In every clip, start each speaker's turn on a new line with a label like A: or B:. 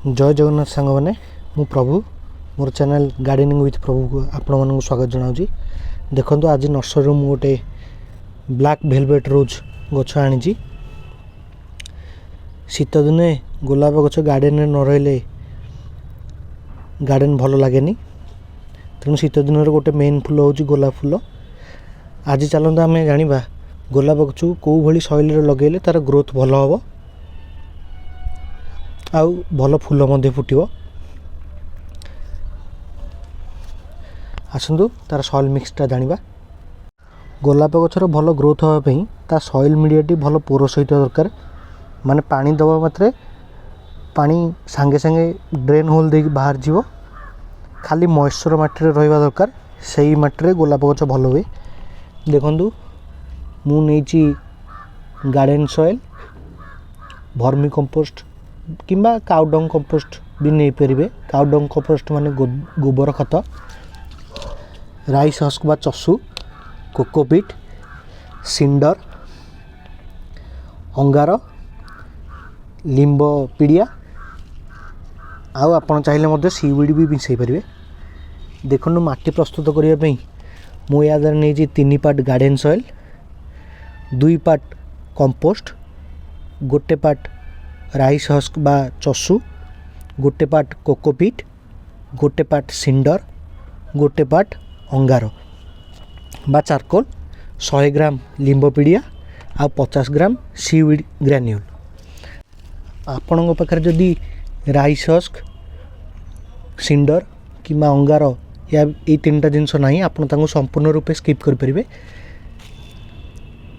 A: जय जगन्नाथ सांग मैंने मु प्रभु मोर चैनल गार्डनिंग विथ प्रभु को आपण मानक स्वागत जनाऊँगी। देखो आज नर्सरी मु गोटे ब्लैक वेलवेट रोज गछ आनी। शीत दिने गोलाप गछ गार्डन में न रही गार्डन भल लगे तेणु शीत दिन गोटे मेन फूल हूँ गोलाप फूल। आज चलते आम जाना गोलाप गछ को कौ भाई शैली लगे तार ग्रोथ भल हम आउ भल फूल मध्य फुटिव। आसतु तार सॉइल मिक्सटा जानिबा। गोलाप गछर भल ग्रोथ होगापी ता सॉइल मीडियाटी भल पोरस होता दरकार। माने पानी दबा मात्रे पानी सांगे सांगे ड्रेन होल दे बाहर जीव। खाली मॉइस्चर माटी रहिबा दरकार। सही माटी गोलाप गछ भल हुए। देखंतु मु नेची गार्डन सॉइल वर्मी कंपोस्ट किंबा काउडंग कंपोस्ट भी नहीं पारे। काउडंग कंपोस्ट माने गोबर खत, राइस हस्क बा चसु, कोकोपीट, सिंडर, अंगार, लिंब पीडिया आउ आपण चाहिए मध्य सीविड भी मिसई पारे। देखो माटी प्रस्तुत करने मु याद नहीं 3 part garden soil, 2 part compost, गोटे पार्ट राइस हस्क बा चसु, गोटे पार्ट कोकोपीट, गोटे पार्ट सिंडर, गोटे पार्ट अंगार बा चारकोल, 100 ग्राम लिंब पीडिया आ 50 ग्राम सीविड ग्रान्यूल। आपण पाखे जदि राइस हस्क, सिंडर कि अंगार या ये 3टा जिनस ना आप संपूर्ण रूपे स्किप करें।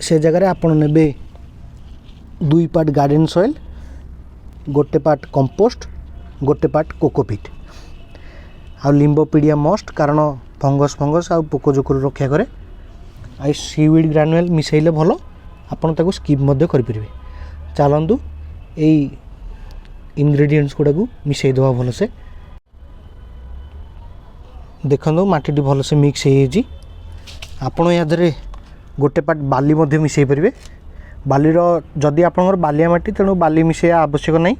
A: से जगह आप ने 2 पार्ट गार्डन सॉइल, गोटे पार्ट कंपोस्ट, गोटे पार्ट कोकोपीट आ लिंब पीडिया मस्ट कारण फंगस आ पोक जोकर रक्षा करे। आ सीविड ग्रानुएल मिसैले भल आपन ताको स्किप मध्य करि परिबे। चलंतु एई इंग्रेडिएंट्स गुडा को मिसै दवा भल से। देखंतु माटी भल से मिक्स होई। आपन या धरे गोटे पार्ट बाली मध्य मिसै परिबे। बालीर जदि आपनकर बालिया माटी तेणु बाली मिसैया आवश्यक नहीं।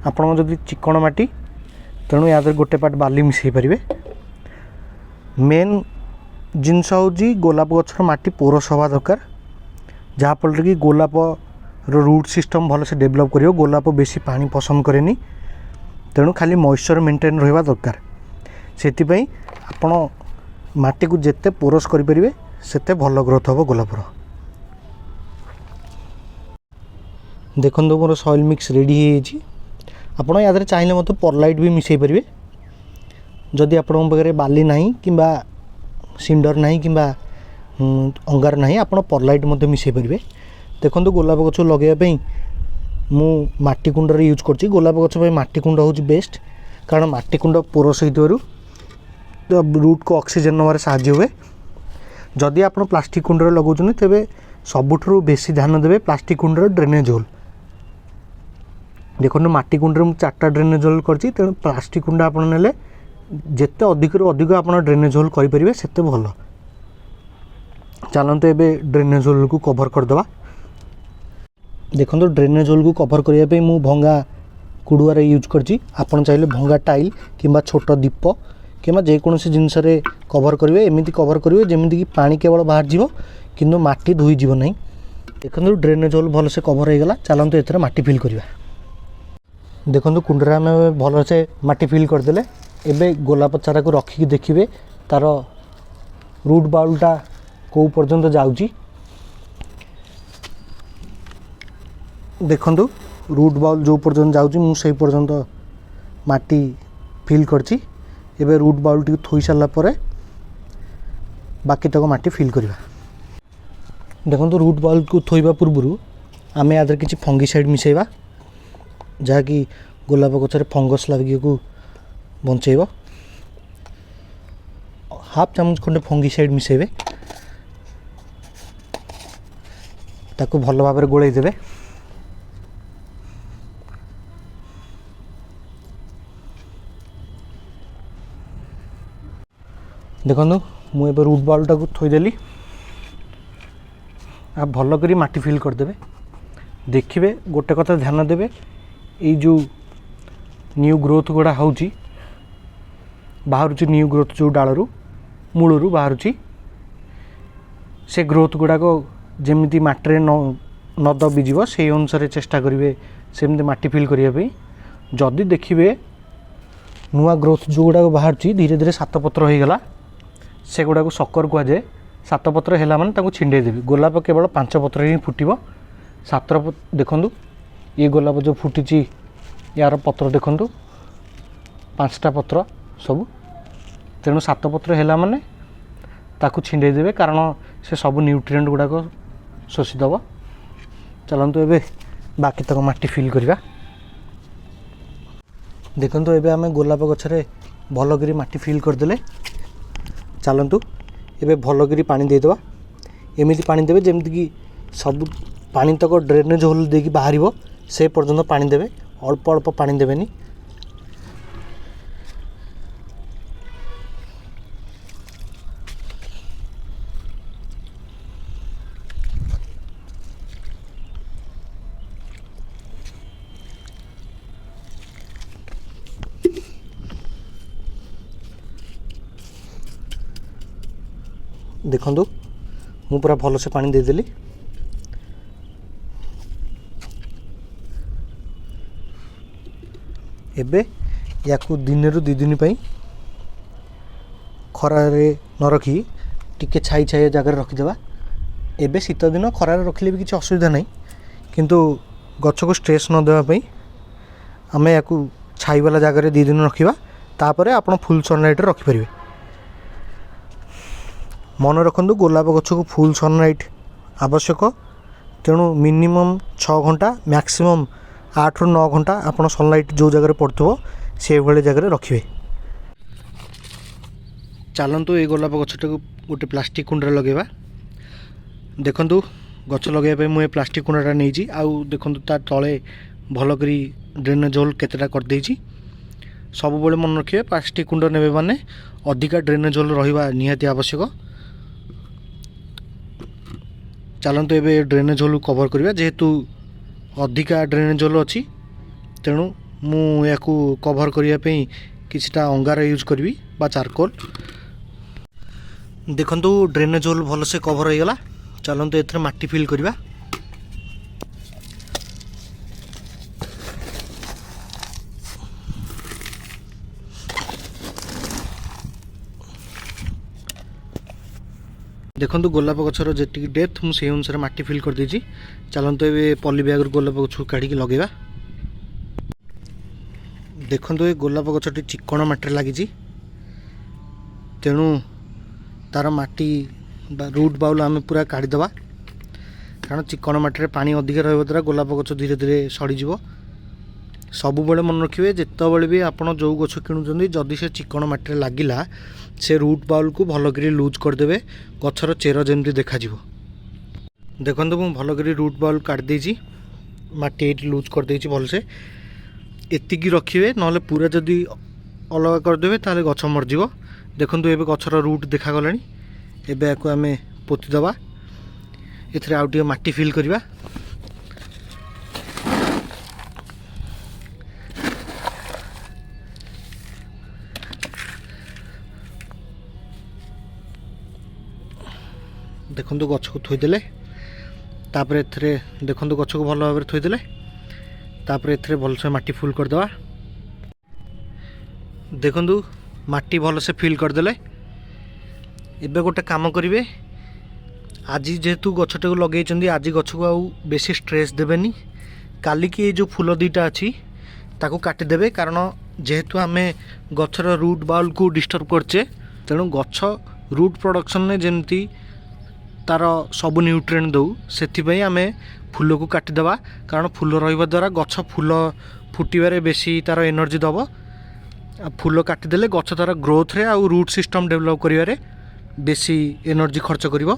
A: आपन जदि चिकण माटी तेणु या गोटे पार्ट बाली मिसै पारे। मेन जिनस हूँ गोलाप गछर माटी पोरस हवा दरकार जहाँफल कि गोलाप रूट सिस्टम भल से डेभलप कर। गोलाप बेसी पानी पसंद करेनी तेणु खाली मॉइस्चर मेंटेन रहा दरकार। से आपण माटी को जिते पोरस करें सेते भल ग्रोथ हम गोलापर। देखो मोर सॉइल मिक्स रेडी हो। आपड़ या चाहिए मत परलाइट भी मिसई पारे। जदि आपण पाखे बाली नहीं किंबा सिंडर नहीं किंबा अंगार नहीं आप परलाइट मध्य मिसई पारे। देखो गोलाप गछ लगे मु माटी कुंडर यूज कर। गोलाप गछ माटी कुंड हूँ बेस्ट कारण माटी कुंड पोरस हो रूट को ऑक्सीजन नवार साहाय्य हुए। जदि आप प्लास्टिक कुंडर लगौन तेरे सबुठू बेसी ध्यान देवे प्लास्टिक कुंडर ड्रेनेज होल। देखो माटी कुंडर मु 4टा ड्रेनेज होल करछि तेणु प्लास्टिक कुंड आप नेले जिते अधिक अधिक आप ड्रेनेज होल करेंगे सेते भल। चलते एवं ड्रेनेज होल को कवर करदे। देखो ड्रेनेज होल को कवर करने मु भंगा कुड़ुआर यूज करछि। आपन चाहिए भंगा टाइल किंबा छोट दीप किंबा जेकोसी जिनस कवर करेंगे। एमती कवर करेंगे जमीक पानी केवल बाहर जीव किंतु माटी धोई जीव नहीं। देखो ड्रेनेज होल भल से कवर हो गला। चलते एथरे माटी फिल करवा। देखो कुंडरे आम भल से माटी फिल करदे। एबे गोलाप चारा को रखिकी देखिए तार रूट बाउलटा कौ पर्यंत जाउची। देखंतु रूट बाउल जो पर्यंत जाउची मु सेई पर्यंत माटी फिल करची। एबे रूट बाउल टी थोई सारा पर बाकी तक माटी फिल करवा। देखंतु रूट बाउल को थोइबा पूर्व आम या किसी फंगिसाइड मिसेबा जहाँकि गोलाप गछरे फंगस लगे को बंचेब। हाफ चामच खंडे फंगिसाइड मिसेबे ताको भल भाव में गोलई देबे। देखो मुझे रूट बॉलटा को थोईदेली। आप भल करी माटी फिल करदे। देखिए गोटे कथा ध्यान देवे ये जो न्यू ग्रोथ गुड़ा होची बाहरुची न्यू ग्रोथ जो डालरू मूलरू बाहरुची से ग्रोथ गुड़ाक जमी मटिरे न दबिज से अनुसार चेष्टा करेंगे सेमती माटी फिल करने जदि देखिए नुआ ग्रोथ जो गुड़ाक बाहर धीरे धीरे सात पत्र हो गला से गुड़ाक सकर कहुए सात पत्र है माने छिंडे देवी गोलाप केवल 5 पत्र ही फुटब 7 देखु ये गोलाप जो फुटी यार पत्र देखु 5टा पत्र सब तेणु 7 पत्र है माने ताकू छिंडे देवे कारण से सब न्यूट्रिएंट गुड़ाक शोषिदब। चलतु एबे बाकी तक माटी फिल करवा देखु एबे आमे गोलाप गछरे भलकरी माटी फिल करदेले। चलतु एबे भलकरी पानी देदेवा एमती पानी देवे जमीक सब पानी तक ड्रेनेज होल देकी बाहर से पर्यंत पानी देवे अल्प अल्प पानी देवेनी। देखु मु पूरा भल से पानी देदेली एबे याकू दिन रु 2 दिन पई खरारे न रखी टिके छाई छाई जगह रखीदेवा। एबे शीत दिन खरारे रखिले भी किसी असुविधा नहीं किंतु गछ को स्ट्रेस न देवाई आम या छाई वाला जगह 2 दिन रखा तापर आप फुल सनलाइट रखिपारे। मन रखु गोलाप गछ को फुल सनलाइट आवश्यक तेणु मिनिमम 6 घंटा मैक्सिमम 8 ରୁ 9 घंटा आपन सनलाइट जो जगह पड़ो से भाई जगह रखिए। चलतु ये गोलाप गछटा को गोटे प्लास्टिक कुंडा लगेगा देखु गछ लगे मुझे प्लास्टिक कुंडाटा नहीं आउ देखु ता तले भल करी ड्रेनेज होल केतेटा करदे सब बड़े मन रखिए प्लास्टिक कुंड ने माने अधिका ड्रेनेज होल रहा निहाती आवश्यक। चलतु एबे ड्रेनेज होल कवर करवा जेहेतु अधिका ड्रेनेज होल अच्छी तेणु मु याकू कवर करने किछटा अंगार यूज करी बा चारकोल। देखु ड्रेनेज होल भल से कवर हो गला। चलतु एथरे माटी फिल करवा देखु गोलाप गछर जी डेप्थ मुझे अनुसार माटी फिल कर देछि। चलतु ए पॉली बैग गोलाप गछ काढ़ी लगेगा। देखु ये गोलाप गछटी चिकण माटी लगी तेणु तार माटी रूट बाउल आम पूरा काढ़ीदे कारण चिकण माटी पानी अधिक रहा द्वारा गोलाप गछ धीरे धीरे सड़ीज। सब बड़े मन रखिए जिते भी आप जो गछ किणुंट जदि से चिकण माटी लगिला से रूट बाउल को भल कर लूज करदे गछर चेर जमी देखा। देखो मुझे भल कर रूट बाउल काटिदेची माटी ये लूज करदे भलसे एतिकी रखिए ना पूरा जदि अलग करदे ताले गछ मरजिव। देखु ये गछर रूट देखागला एबे याकू आम पोतीदबा एथरे आउ टिके माटी फिल करवा। देखु गछ को थोईदेले तापर एथरे देखु गछ को भल भाव थोईदेले तापर एथरे भल से माटी फुल करदवा। देखु माटी भल से फिल करदेले एबे गोटे काम करेंगे आज जेहेतु गछटा को लगे आज गछ को आउ बेसी स्ट्रेस देवेनी काली की जो फूल दीटा अच्छी ताको काटिदेवे कारण जेहेतु आम गछर रूट बाउल को डिस्टर्ब करचे तेणु गछ रूट प्रोडक्शन में जमती तार सब न्यूट्रिएंट दौ से आम फूल को काटिदेवा कारण फूल रहा द्वारा गछ फूल फुटबार बेसी तार एनर्जी दब फूल काटिदेले गछ तार ग्रोथ रे आउ रूट सिस्टम डेभलप करिवारे बेसी एनर्जी खर्च करिवो।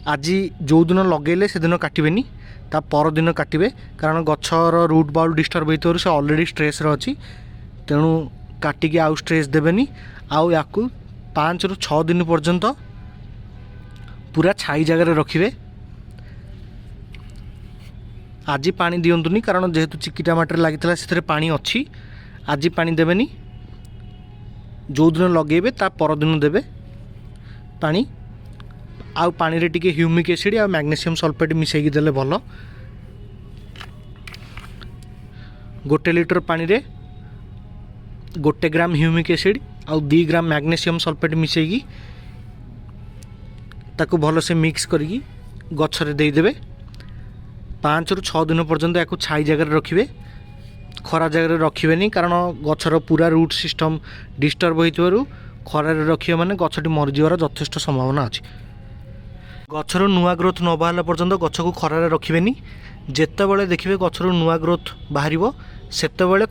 A: आज जो दिन लगेले से दिन काटबेनी ता पर दिन काटबे कारण गछर रूट बाउल डिस्टर्ब होइतोर से ऑलरेडी स्ट्रेस रे अछि तेणु काटिकी आउ स्ट्रेस देबेनी आउ याकू 5 ରୁ 6 दिन पर्यंत पूरा छाई जगह रखिए। आज पानी दिंतुनी कारण जेहेतु चिकिटा माटी लगी से पानी अच्छी ଆଜି ପାଣି ଦେବେନି, ଯେଉଁଦିନ ଲଗେଇବେ ତା ପରଦିନ ଦେବେ ପାଣି। ଆଉ ପାଣିରେ ଟିକେ ହ୍ୟୁମିକ୍ ଏସିଡ଼୍ ଆଉ ମ୍ୟାଗ୍ନେସିୟମ୍ ସଲଫେଟ୍ ମିଶାଇକି ଦେଲେ ଭଲ। 1 ଲିଟର ପାଣିରେ 1 ଗ୍ରାମ ହ୍ୟୁମିକ୍ ଏସିଡ଼୍ ଆଉ 2 ଗ୍ରାମ ମ୍ୟାଗ୍ନେସିୟମ୍ ସଲଫେଟ୍ ମିଶାଇକି ତାକୁ ଭଲସେ ମିକ୍ସ କରିକି ଗଛରେ ଦେଇଦେବେ। 5 ରୁ 6 ଦିନ ପର୍ଯ୍ୟନ୍ତ ୟାକୁ ଛାଇ ଜାଗାରେ ରଖିବେ, ଖରା ଜାଗାରେ ରଖିବେନି, କାରଣ ଗଛର ପୁରା ରୁଟ୍ ସିଷ୍ଟମ୍ ଡିଷ୍ଟର୍ବ ହୋଇଥିବାରୁ ଖରାରେ ରଖିବେ ମାନେ ଗଛଟି ମରିଯିବାର ଯଥେଷ୍ଟ ସମ୍ଭାବନା ଅଛି। ଗଛର ନୂଆ ଗ୍ରୋଥ୍ ନ ବାହାରିଲା ପର୍ଯ୍ୟନ୍ତ ଗଛକୁ ଖରାରେ ରଖିବେନି। ଯେତେବେଳେ ଦେଖିବେ ଗଛରୁ ନୂଆ ଗ୍ରୋଥ୍ ବାହାରିବ ସେତେବେଳେ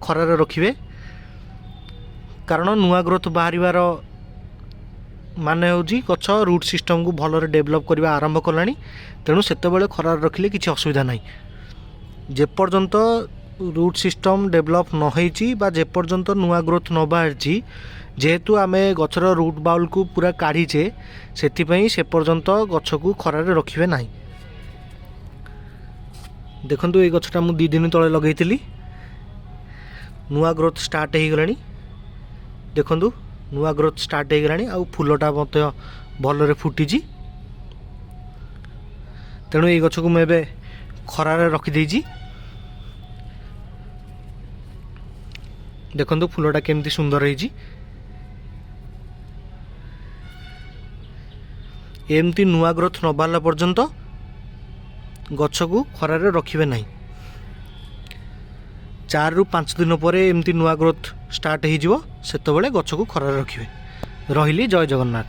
A: ଖରାରେ ରଖିବେ, କାରଣ ନୂଆ ଗ୍ରୋଥ୍ ବାହାରିବାର ମାନେ ହେଉଛି ଗଛ ରୁଟ୍ ସିଷ୍ଟମ୍କୁ ଭଲରେ ଡେଭଲପ୍ କରିବା ଆରମ୍ଭ କଲାଣି। ତେଣୁ ସେତେବେଳେ ଖରାରେ ରଖିଲେ କିଛି ଅସୁବିଧା ନାହିଁ। ଯେପର୍ଯ୍ୟନ୍ତ ରୁଟ୍ ସିଷ୍ଟମ୍ ଡେଭଲପ୍ ନ ହେଇଛି ବା ଯେପର୍ଯ୍ୟନ୍ତ ନୂଆ ଗ୍ରୋଥ୍ ନ ବାହାରିଛି, ଯେହେତୁ ଆମେ ଗଛର ରୁଟ୍ ବାଉଲ୍କୁ ପୁରା କାଢ଼ିଛେ, ସେଥିପାଇଁ ସେ ପର୍ଯ୍ୟନ୍ତ ଗଛକୁ ଖରାରେ ରଖିବେ ନାହିଁ। ଦେଖନ୍ତୁ ଏଇ ଗଛଟା ମୁଁ 2 ଦିନ ତଳେ ଲଗେଇଥିଲି, ନୂଆ ଗ୍ରୋଥ୍ ଷ୍ଟାର୍ଟ ହେଇଗଲାଣି। ଦେଖନ୍ତୁ ନୂଆ ଗ୍ରୋଥ୍ ଷ୍ଟାର୍ଟ ହେଇଗଲାଣି ଆଉ ଫୁଲଟା ମଧ୍ୟ ଭଲରେ ଫୁଟିଛି। ତେଣୁ ଏଇ ଗଛକୁ ମୁଁ ଏବେ ଖରାରେ ରଖିଦେଇଛି। ଦେଖନ୍ତୁ ଫୁଲଟା କେମିତି ସୁନ୍ଦର ହେଇଛି। ଏମିତି ନୂଆ ଗ୍ରୋଥ୍ ନ ବାହାରିଲା ପର୍ଯ୍ୟନ୍ତ ଗଛକୁ ଖରାରେ ରଖିବେ ନାହିଁ। 4 ରୁ 5 ଦିନ ପରେ ଏମିତି ନୂଆ ଗ୍ରୋଥ୍ ଷ୍ଟାର୍ଟ ହେଇଯିବ, ସେତେବେଳେ ଗଛକୁ ଖରାରେ ରଖିବେ। ରହିଲି, ଜୟ ଜଗନ୍ନାଥ।